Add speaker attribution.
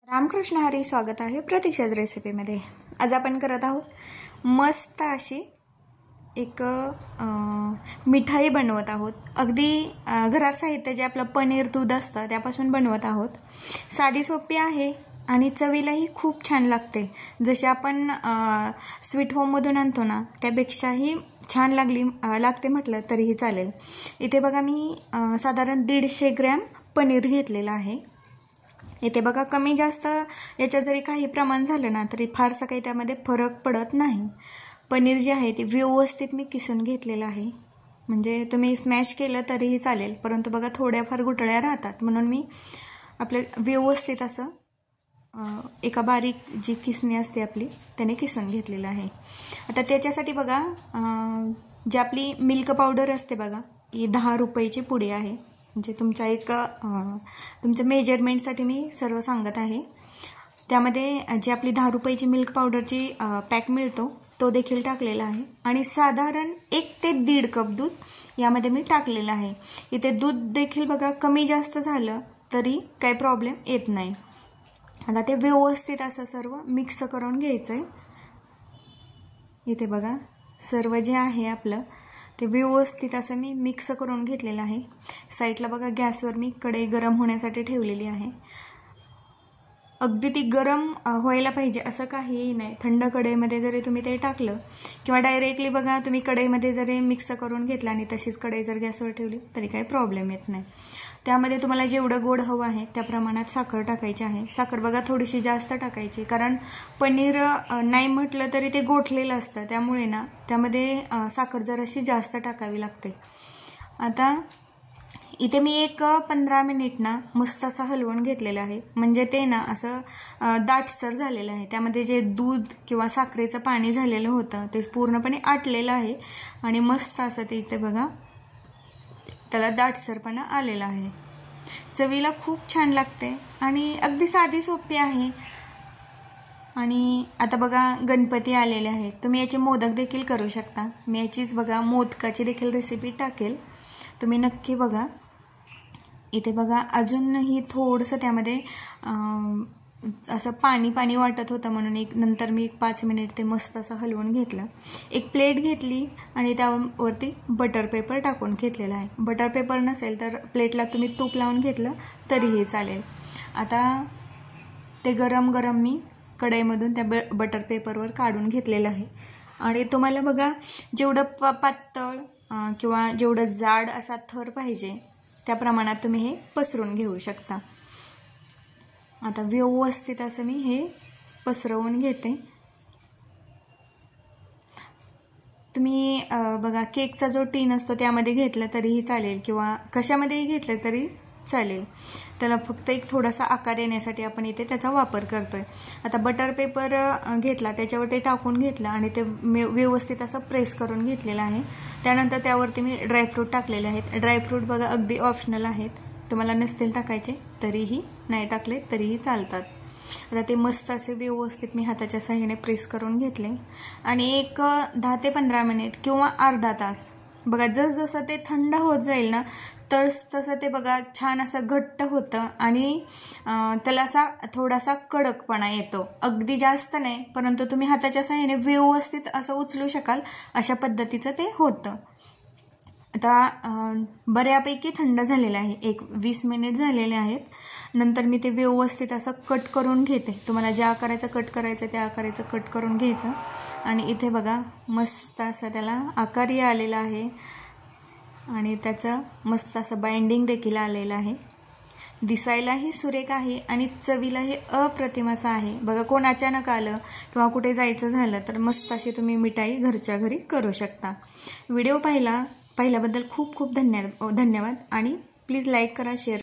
Speaker 1: रामकृष्ण हरी, स्वागत आहे प्रतीक्षाच रेसिपीमध्ये। आज आपण करत आहोत मस्त अशी एक मिठाई बनवत आहोत। अगदी घरात साहित्य जे आपलं पनीर दूध असतं त्यापासून बनवत आहोत। साधी सोपी आहे आणि चवीलाही खूप छान लागते। जशी आपण स्वीट होममधून आणतो ना त्यापेक्षाही छान लागते म्हटलं तरीही चालेल। इथे बघा मी साधारण 150 ग्रॅम पनीर घेतलेलं आहे। इथे बघा कमी जास्त याच्या जरी काही प्रमाण झालं ना तरी फारसा काही त्यामध्ये फरक पडत नाही। पनीर जे आहे ते व्यवस्थित मी किसून घेतलेलं आहे। म्हणजे तुम्ही स्मॅश केलं तरीही चालेल, परंतु बघा थोड्याफार गुठळ्या राहतात म्हणून मी आपले व्यवस्थित असं एका बारीक जी किसणी असते आपली त्याने किसून घेतलेलं आहे। आता त्याच्यासाठी बघा जी आपली मिल्क पावडर असते बघा, ही 10 रुपयाची पुडी आहे। म्हणजे तुमच्या मेजरमेंटसाठी मी सर्व सांगत आहे। त्यामध्ये जी आपली 10 रुपयाची मिल्क पावडरची पॅक मिळतो तो देखील टाकलेला आहे आणि साधारण 1 ते 1.5 कप दूध यामध्ये मी टाकलेलं आहे। इथे दूध देखील बघा कमी जास्त झालं तरी काही प्रॉब्लेम येत नाही। आता ते व्यवस्थित असं सर्व मिक्स करून घ्यायचं आहे। इथे बघा सर्व जे आहे आपलं ते व्यवस्थित असं मी मिक्स करून घेतलेलं आहे। साईडला बघा गॅसवर मी कढई गरम होण्यासाठी ठेवलेली आहे। अगदी ती गरम व्हायला पाहिजे असं काहीही नाही। थंड कढईमध्ये जरी तुम्ही ते टाकलं किंवा डायरेक्टली बघा तुम्ही कढईमध्ये जरी मिक्स करून घेतला आणि तशीच कढई जर गॅसवर ठेवली तरी काही प्रॉब्लेम येत नाही। त्यामध्ये तुम्हाला जेवढं गोड हवं आहे त्या प्रमाणात साखर टाकायची आहे। साखर बघा थोडीशी जास्त टाकायची, कारण पनीर नाही म्हटलं तरी ते गोठलेलं असतं, त्यामुळे ना त्यामध्ये साखर जराशी जास्त टाकावी लागते। आता इथे मी 15 मिनिट ना मस्त असं हलवून घेतलेलं आहे। म्हणजे ते ना असं दाटसर झालेलं आहे। त्यामध्ये जे दूध किंवा साखरेचं पाणी झालेलं होतं ते पूर्णपणे आटलेलं आहे आणि मस्त असं ते इथे बघा त्याला दाटसरपणा आलेला आहे। चवीला खूप छान लागते आणि अगदी साधी सोपी आहे। आणि आता बघा गणपती आलेले आहेत, तुम्ही याचे मोदक देखील करू शकता। मी याचीच बघा मोदकाची देखील रेसिपी टाकेल, तुम्ही नक्की बघा। इथे बघा अजूनही थोडंसं त्यामध्ये असं पाणी वाटत होतं म्हणून नंतर मी 5 मिनिट ते मस्त असं हलवून घेतलं। एक प्लेट घेतली आणि त्यावरती बटर पेपर टाकून घेतलेला आहे। बटर पेपर नसेल तर प्लेटला तुम्ही तूप लावून घेतलं तरीही चालेल। आता ते गरम मी कढईमधून त्या बटर पेपरवर काढून घेतलेलं आहे आणि तुम्हाला बघा जेवढं पातळ किंवा जेवढं जाड असा थर पाहिजे त्या प्रमाणात तुम्ही हे पसरून घेऊ शकता। आता व्यवस्थित असं मी हे पसरवून घेते। तुम्ही बघा केकचा जो टीन असतो त्यामध्ये घेतलं तरीही चालेल किंवा कशामध्येही घेतलं तरी चालेल। त्याला फक्त एक थोडासा आकार येण्यासाठी आपण इथे त्याचा वापर करतोय। आता बटर पेपर घेतला, त्याच्यावर ते टाकून घेतलं आणि ते व्यवस्थित असं प्रेस करून घेतलेलं आहे। त्यानंतर त्यावरती मी ड्रायफ्रूट टाकलेले आहेत। ड्रायफ्रूट बघा अगदी ऑप्शनल आहेत, तुम्हाला नसतील टाकायचे तरीही, नाही टाकले तरीही चालतात। आता ते मस्त असे व्यवस्थित मी हाताच्या साहाय्याने प्रेस करून घेतले आणि 10 ते 15 मिनिट किंवा अर्धा तास बघा जसं ते थंड होत जाईल ना तसं ते बघा छान असं घट्ट होतं आणि त्याला असा थोडासा कडकपणा येतो। अगदी जास्त नाही, परंतु तुम्ही हाताच्या साहाय्याने व्यवस्थित असं उचलू शकाल अशा पद्धतीचं ते होतं। आता बऱ्यापैकी थंड झालेलं आहे, 20 मिनिट झालेले आहेत। नंतर मी ते व्यवस्थित असं कट करून घेते। तुम्हाला ज्या आकाराचं कट करायचं त्या आकाराचं कट करून घ्यायचं आणि इथे बघा मस्त असं त्याला आकारही आलेला आहे आणि त्याचं मस्त असं बाइंडिंग देखील आलेलं आहे। दिसायलाही सुरेख आहे आणि चवीलाही अप्रतिम असं आहे। बघा कोण अचानक आलं किंवा कुठे जायचं झालं तर मस्त अशी तुम्ही मिठाई घरच्या घरी करू शकता। व्हिडिओ पाहिल्याबद्दल खूप धन्यवाद आणि प्लीज लाईक करा, शेअर